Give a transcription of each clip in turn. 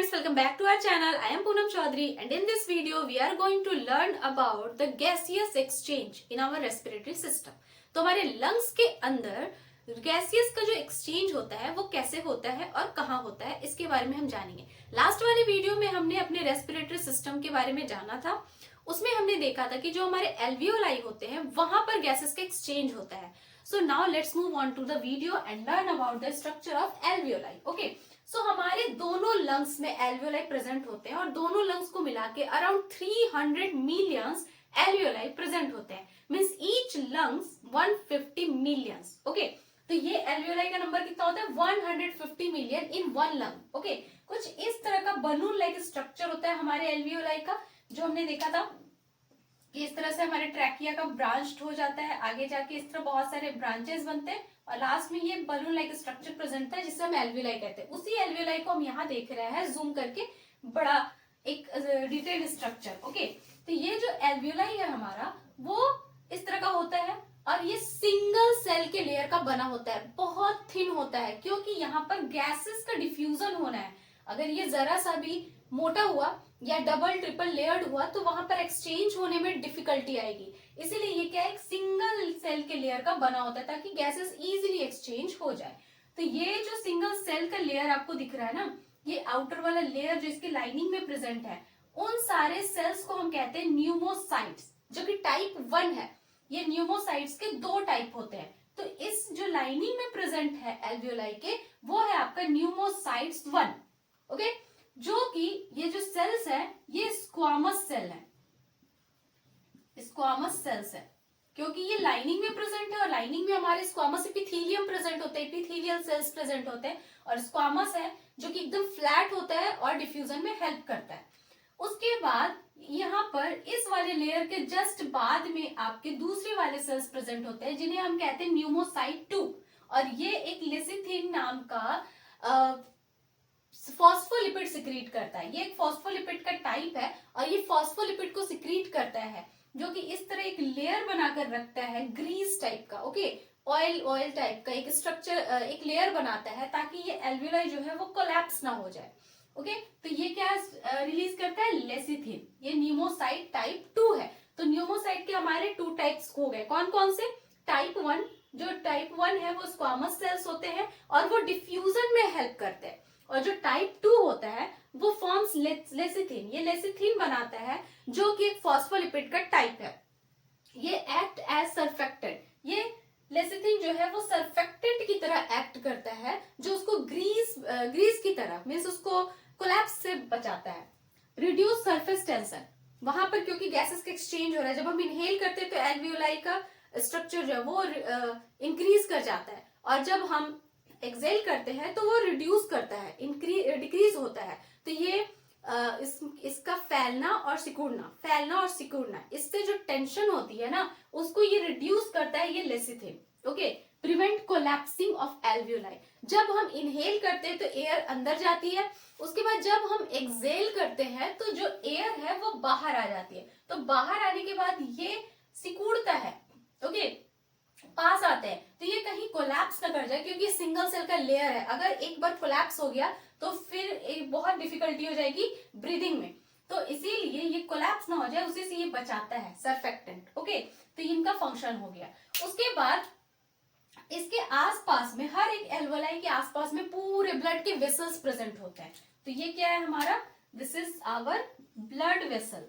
friends, welcome back to our channel. I am Poonam Chaudhary and in this video we are going to learn about the gaseous exchange in our respiratory system. तो हमारे lungs के अंदर gaseous का जो exchange होता है वो कैसे होता है और कहाँ होता है इसके बारे में हम जानेंगे। लास्ट वाले वीडियो में हमने अपने रेस्पिरेटरी सिस्टम के बारे में जाना था। उसमें हमने देखा था कि जो हमारे एल्वियोलाई होते हैं वहां पर गैसेस का एक्सचेंज होता है। So now let's move on to the video and learn about the structure of alveoli. Okay, so हमारे दोनों लंग्स में एल्वियोलाई प्रेजेंट होते हैं और दोनों लंग्स को मिला के अराउंड 300 मिलियंस एल्वियोलाई प्रेजेंट होते हैं। Means each lungs 150 millions. Okay, तो ये एल्वियोलाई का नंबर कितना होता है 150 million in one lung. Okay, कुछ इस तरह का बलून लाइक स्ट्रक्चर होता है हमारे एल्वियोलाई का, जो हमने देखा था कि इस तरह से हमारे ट्रैकिया का ब्रांच्ड हो जाता है, आगे जाके इस तरह बहुत सारे ब्रांचेस बनते हैं और लास्ट में ये बलून लाइक स्ट्रक्चर प्रेजेंट है जिसे हम एल्वियोलाई कहते हैं। उसी एल्वियोलाई को हम यहाँ देख रहे हैं जूम करके, बड़ा एक डिटेल स्ट्रक्चर। ओके, तो ये जो एल्वियोलाई है हमारा वो इस तरह का होता है और ये सिंगल सेल के लेयर का बना होता है, बहुत थिन होता है क्योंकि यहाँ पर गैसेस का डिफ्यूजन होना है। अगर ये जरा सा भी मोटा हुआ या डबल ट्रिपल लेयर्ड हुआ तो वहां पर एक्सचेंज होने में डिफिकल्टी आएगी। इसीलिए ये क्या है, एक सिंगल सेल के लेयर का बना होता है ताकि गैसेस इजीली एक्सचेंज हो जाए। तो ये जो सिंगल सेल का लेयर आपको दिख रहा है ना, ये आउटर वाला लेयर जो इसकी लाइनिंग में प्रेजेंट है, उन सारे सेल्स को हम कहते हैं न्यूमोसाइट्स, जो कि टाइप 1 है। ये न्यूमोसाइट्स के दो टाइप होते हैं। तो इस जो लाइनिंग में प्रेजेंट है एल्वियोलाई के, वो है आपका न्यूमोसाइट्स 1। ओके, जो कि ये जो सेल्स है ये स्क्वामस सेल है, स्क्वामस सेल्स है क्योंकि ये लाइनिंग में प्रेजेंट है और लाइनिंग में हमारे स्क्वामस एपिथेलियम प्रेजेंट होते हैं, एपिथेलियल सेल्स प्रेजेंट होते हैं, और स्क्वामस है जो कि एकदम फ्लैट होता है और डिफ्यूजन में हेल्प करता है। उसके बाद यहाँ पर इस वाले लेयर के जस्ट बाद में आपके दूसरे वाले सेल्स प्रेजेंट होते हैं जिन्हें हम कहते हैं न्यूमोसाइट 2, और ये एक लेसिथिन नाम का फॉस्फोलिपिड सिक्रीट करता है। ये एक फॉस्फोलिपिड का टाइप है और ये फॉस्फोलिपिड को सिक्रीट करता है जो कि इस तरह एक लेयर बनाकर रखता है ग्रीस टाइप का। ओके, ऑयल टाइप का एक स्ट्रक्चर, एक लेयर बनाता है ताकि ये एल्वियोलाई जो है वो कोलैप्स ना हो जाए। ओके, तो ये क्या रिलीज करता है, लेसिथिन। ये न्यूमोसाइट टाइप 2 है। तो न्यूमोसाइट के हमारे 2 टाइप्स हो गए, कौन कौन से? टाइप 1, जो टाइप 1 है वो स्क्वामस सेल्स होते हैं और वो डिफ्यूजन में हेल्प करते हैं, और जो टाइप 2 होता है वो फॉर्म्स लेसिथिन। ये लेसिथिन बनाता है जो कि एक फॉस्फोलिपिड का टाइप है। ये एक्ट एज सर्फेक्टेंट। ये लेसिथिन जो है वो सर्फेक्टेंट की तरह एक्ट करता है, जो उसको ग्रीस की तरह, मीन्स उसको कोलैप्स से बचाता है। रिड्यूस सरफेस टेंशन, वहां पर क्योंकि गैसेस का एक्सचेंज हो रहा है, जब हम इनहेल करते हैं तो एल्वियोलाई का स्ट्रक्चर जो है वो इंक्रीज कर जाता है, और जब हम एक्सेल करते हैं तो वो रिड्यूस करता है, डिक्रीज होता है। तो ये इसका फैलना और सिकुड़ना, इससे जो टेंशन होती है ना उसको ये रिड्यूस करता है ये lecithin. Okay, prevent collapsing of alveoli. जब हम इनहेल करते हैं तो एयर अंदर जाती है, उसके बाद जब हम एक्सेल करते हैं तो जो एयर है वो बाहर आ जाती है। तो बाहर आने के बाद ये सिकुड़ता है, ओके, पास आते हैं, तो ये कहीं कोलैप्स ना कर जाए क्योंकि सिंगल सेल का लेयर है। अगर एक बार कोलैप्स हो गया तो फिर एक बहुत डिफिकल्टी हो जाएगी ब्रीदिंग में, तो इसीलिए ये कोलैप्स ना हो जाए उसी से ये बचाता है, सर्फेक्टेंट। ओके, तो इनका फंक्शन हो गया। उसके बाद इसके आसपास में, हर एक एल्वियोलाई के आसपास में पूरे ब्लड के वेसल्स प्रेजेंट होते हैं। तो ये क्या है हमारा, this is our blood vessel,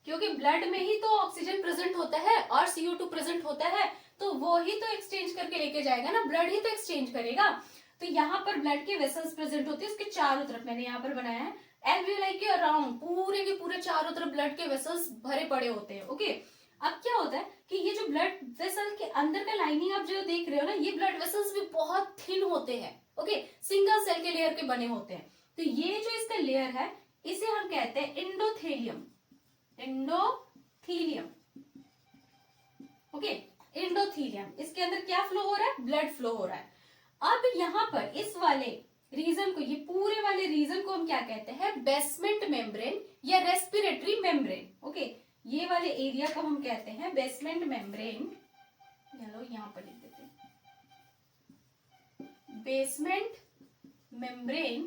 क्योंकि ब्लड में ही तो ऑक्सीजन प्रेजेंट होता है और CO2 प्रेजेंट होता है, तो वो ही तो एक्सचेंज करके लेके जाएगा ना, ब्लड ही तो एक्सचेंज करेगा। तो यहाँ पर ब्लड के वेसल्स प्रेजेंट होते हैं, उसके चारों तरफ मैंने यहाँ पर बनाया है एल्वियोलाई के अराउंड पूरे के पूरे चारों तरफ ब्लड के वेसल्स भरे पड़े होते हैं। ओके, अब क्या होता है कि ये जो ब्लड वेसल के अंदर का लाइनिंग आप जो देख रहे हो ना, ये ब्लड वेसल्स भी बहुत थिन होते हैं। ओके, सिंगल सेल के लेयर के बने होते हैं। तो ये जो इसका लेयर है इसे हम कहते हैं एंडोथेलियम। Okay, endothelium. इसके अंदर क्या फ्लो हो रहा है, ब्लड फ्लो हो रहा है। अब यहाँ पर इस वाले रीजन को, ये पूरे वाले रीजन को हम क्या कहते हैं, बेसमेंट मेम्ब्रेन या रेस्पिरेटरी मेम्ब्रेन। ओके, ये वाले एरिया को हम कहते हैं बेसमेंट मेम्ब्रेन। चलो यहाँ पर लिख देते हैं, बेसमेंट मेम्ब्रेन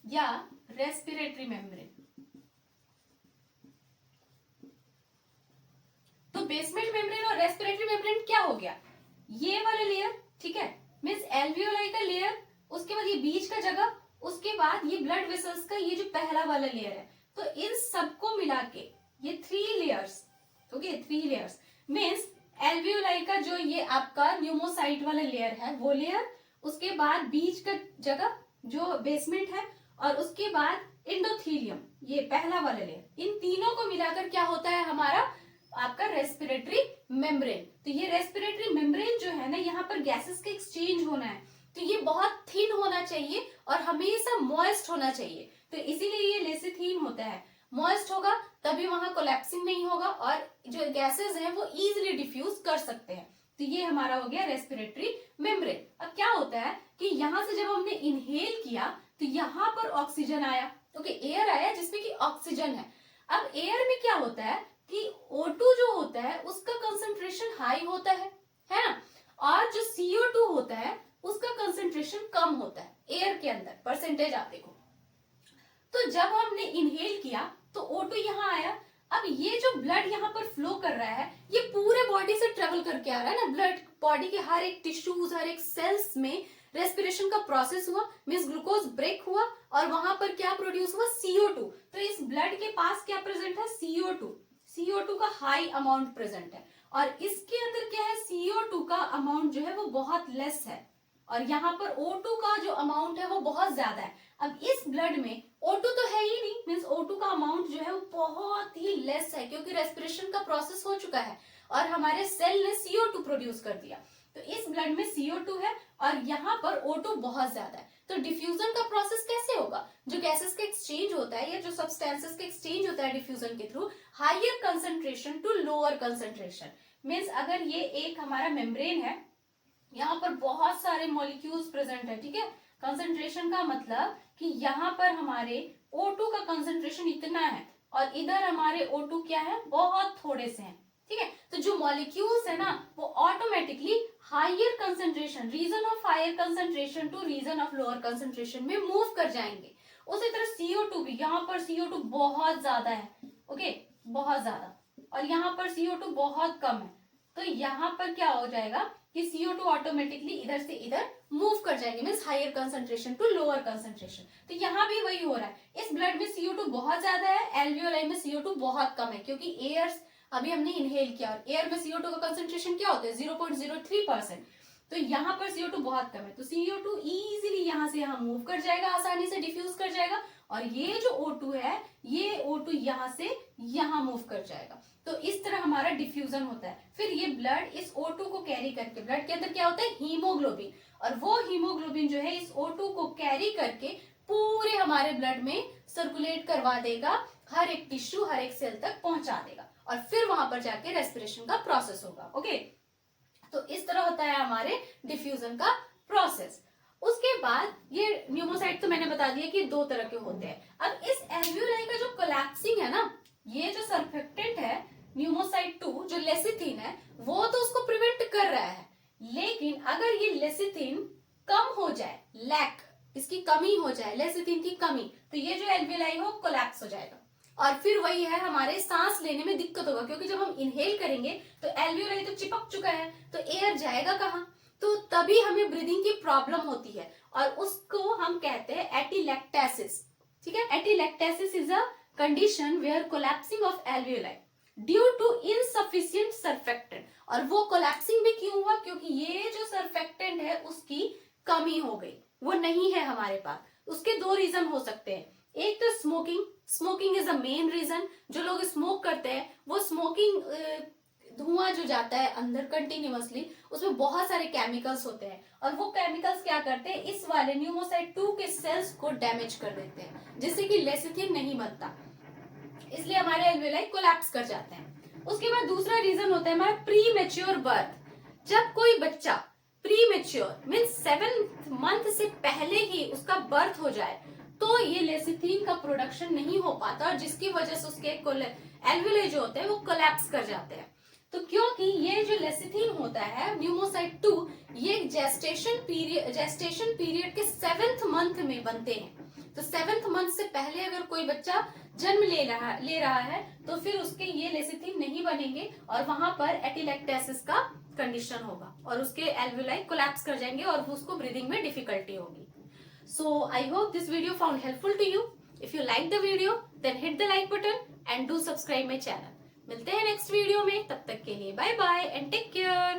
या रेस्पिरेटरी मेम्ब्रेन। तो बेसमेंट मेम्ब्रेन और रेस्पिरेटरी मेम्ब्रेन क्या हो गया, ये वाला लेयर, ठीक है, मींस एल्वियोलाई का लेयर, उसके बाद ये बीच का जगह, उसके बाद ये ब्लड वेसल्स का ये जो पहला वाला लेयर है। तो इन सबको मिला के ये 3 layers, okay, 3 layers means alveoli का जो ये आपका न्यूमोसाइट वाला लेयर है वो लेयर, उसके बाद बीच का जगह जो बेसमेंट है, और उसके बाद एंडोथेलियम ये पहला वाला लेयर, इन तीनों को मिलाकर क्या होता है हमारा आपका रेस्पिरेटरी मेम्ब्रेन। तो ये रेस्पिरेटरी मेम्ब्रेन जो है ना, यहाँ पर गैसेस का एक्सचेंज होना है, तो ये बहुत थिन होना चाहिए और हमेशा मॉइस्ट होना चाहिए। तो इसीलिए ये लेसिथिन होता है, मॉइस्ट होगा तभी वहां कोलैप्सिंग नहीं होगा और जो गैसेस हैं वो इजीली डिफ्यूज कर सकते हैं। तो ये हमारा हो गया रेस्पिरेटरी मेम्ब्रेन। अब क्या होता है कि यहाँ से जब हमने इनहेल किया तो यहाँ पर ऑक्सीजन आया, ओके, एयर आया जिसमें कि ऑक्सीजन है। अब एयर में क्या होता है कि O2 जो होता है उसका कंसंट्रेशन हाई होता है ना, और जो CO2 होता है उसका कंसंट्रेशन कम होता है एयर के अंदर, परसेंटेज आप देखो। तो जब हमने इनहेल किया तो O2 यहाँ आया। अब ये जो ब्लड यहाँ पर फ्लो कर रहा है ये पूरे बॉडी से ट्रेवल करके आ रहा है ना, ब्लड बॉडी के हर एक टिश्यूज, हर एक सेल्स में रेस्पिरेशन का प्रोसेस हुआ, मींस ग्लूकोज ब्रेक हुआ और वहां पर क्या प्रोड्यूस हुआ, CO2। तो इस ब्लड के पास क्या प्रेजेंट है, CO2 का हाई अमाउंट प्रेजेंट है, और इसके अंदर क्या है, CO2 का अमाउंट जो है वो बहुत लेस है, और यहाँ पर O2 का जो अमाउंट है वो बहुत ज्यादा है। अब इस ब्लड में O2 तो है ही नहीं, मींस O2 का अमाउंट जो है वो बहुत ही लेस है, क्योंकि रेस्पिरेशन का प्रोसेस हो चुका है और हमारे सेल ने CO2 प्रोड्यूस कर दिया। तो इस ब्लड में CO2 है और यहाँ पर O2 बहुत ज्यादा है। तो डिफ्यूजन का प्रोसेस कैसे होगा, जो गैसेस का एक्सचेंज होता है या जो सब्सटेंसेस का एक्सचेंज होता है डिफ्यूजन के through, higher concentration to lower concentration. Means अगर ये एक हमारा मेम्ब्रेन है, यहाँ पर बहुत सारे मॉलिक्यूल्स प्रेजेंट है, ठीक है, कंसंट्रेशन का मतलब कि यहाँ पर हमारे O2 का कंसंट्रेशन इतना है और इधर हमारे O2 क्या है, बहुत थोड़े से हैं, ठीक है। तो जो मॉलिक्यूल्स है ना वो automatically higher concentration, region of higher concentration to region of lower concentration में मूव कर जाएंगे। उसी तरह CO2 भी, यहाँ पर CO2 बहुत ज्यादा है, ओके, बहुत ज्यादा, और यहाँ पर CO2 बहुत कम है। तो यहाँ पर क्या हो जाएगा कि CO2 ऑटोमेटिकली इधर से इधर मूव कर जाएंगे, means higher concentration to lower concentration. तो यहाँ भी वही हो रहा है, इस ब्लड में CO2 बहुत ज्यादा है, एल्वियोलाई में CO2 बहुत कम है, क्योंकि एयर अभी हमने इनहेल किया और एयर में CO2 का कंसंट्रेशन क्या होता है, 0.03%। तो यहाँ पर CO2 बहुत कम है, तो CO2 इजीली यहाँ से यहाँ मूव कर जाएगा, आसानी से डिफ्यूज कर जाएगा, और ये जो O2 है ये O2 यहाँ से यहाँ मूव कर जाएगा। तो इस तरह हमारा डिफ्यूजन होता है। फिर ये ब्लड इस O2 को कैरी करके, ब्लड के अंदर क्या होता है, हीमोग्लोबिन, और वो हीमोग्लोबिन जो है इस O2 को कैरी करके पूरे हमारे ब्लड में सर्कुलेट करवा देगा, हर एक टिश्यू, हर एक सेल तक पहुंचा देगा, और फिर वहां पर जाके रेस्पिरेशन का प्रोसेस होगा, ओके। तो इस तरह होता है हमारे डिफ्यूजन का प्रोसेस। उसके बाद ये न्यूमोसाइट तो मैंने बता दिया कि 2 तरह के होते हैं। अब इस एल्वियोलाई का जो कोलैप्सिंग है ना, ये जो सर्फेक्टेंट है न्यूमोसाइट 2 जो लेसिथिन है, वो तो उसको प्रिवेंट कर रहा है, लेकिन अगर ये लेसिथिन कम हो जाए, लैक, इसकी कमी हो जाए, लेसिथिन की कमी, तो ये जो एल्वियोलाई हो कोलैप्स हो जाएगा, और फिर वही है हमारे सांस लेने में दिक्कत होगा, क्योंकि जब हम इनहेल करेंगे तो एल्वियोलाई तो चिपक चुका है, तो एयर जाएगा कहाँ, तो तभी हमें ब्रीदिंग की प्रॉब्लम होती है, और उसको हम कहते हैं एटिलेक्टेसिस, ठीक है। Atelectasis is a condition where collapsing of alveoli due to insufficient surfactant. और वो कोलैप्सिंग भी क्यों हुआ, क्योंकि ये जो सर्फेक्टेंट है उसकी कमी हो गई, वो नहीं है हमारे पास। उसके 2 रीजन हो सकते हैं, एक तो smoking is a main reason. जो लोग स्मोक करते हैं वो स्मोकिंग, धुआं जो जाता है अंदर कंटिन्यूअसली, उसमें बहुत सारे केमिकल्स होते हैं, और वो केमिकल्स क्या करते हैं, इस वाले न्यूमोसाइट 2 के सेल्स को डैमेज कर देते हैं, जिससे कि लेसिथिन नहीं बनता, इसलिए हमारे एल्वियोलाई कोलैप्स कर जाते हैं। उसके बाद दूसरा रीजन होता है हमारा प्री मैच्योर बर्थ। जब कोई बच्चा pre mature means 7th month से पहले ही उसका बर्थ हो जाए, तो ये लेसिथिन का प्रोडक्शन नहीं हो पाता, और जिसकी वजह से उसके एल्वियोलाई जो होते हैं वो कोलैप्स कर जाते हैं। तो क्योंकि ये जो लेसिथीन होता है न्यूमोसाइट 2, ये जेस्टेशन पीरियड के 7th मंथ में बनते हैं। तो 7th मंथ से पहले अगर कोई बच्चा जन्म ले रहा है तो फिर उसके ये लेसिथीन नहीं बनेंगे और वहां पर एटिलेक्टेसिस का कंडीशन होगा और उसके एल्वेलाई कोलैप्स कर जाएंगे और उसको ब्रीदिंग में डिफिकल्टी होगी। So I hope this video found helpful to you. If you like the video then hit the like button and do subscribe my channel. मिलते हैं नेक्स्ट वीडियो में, तब तक के लिए bye bye and take care.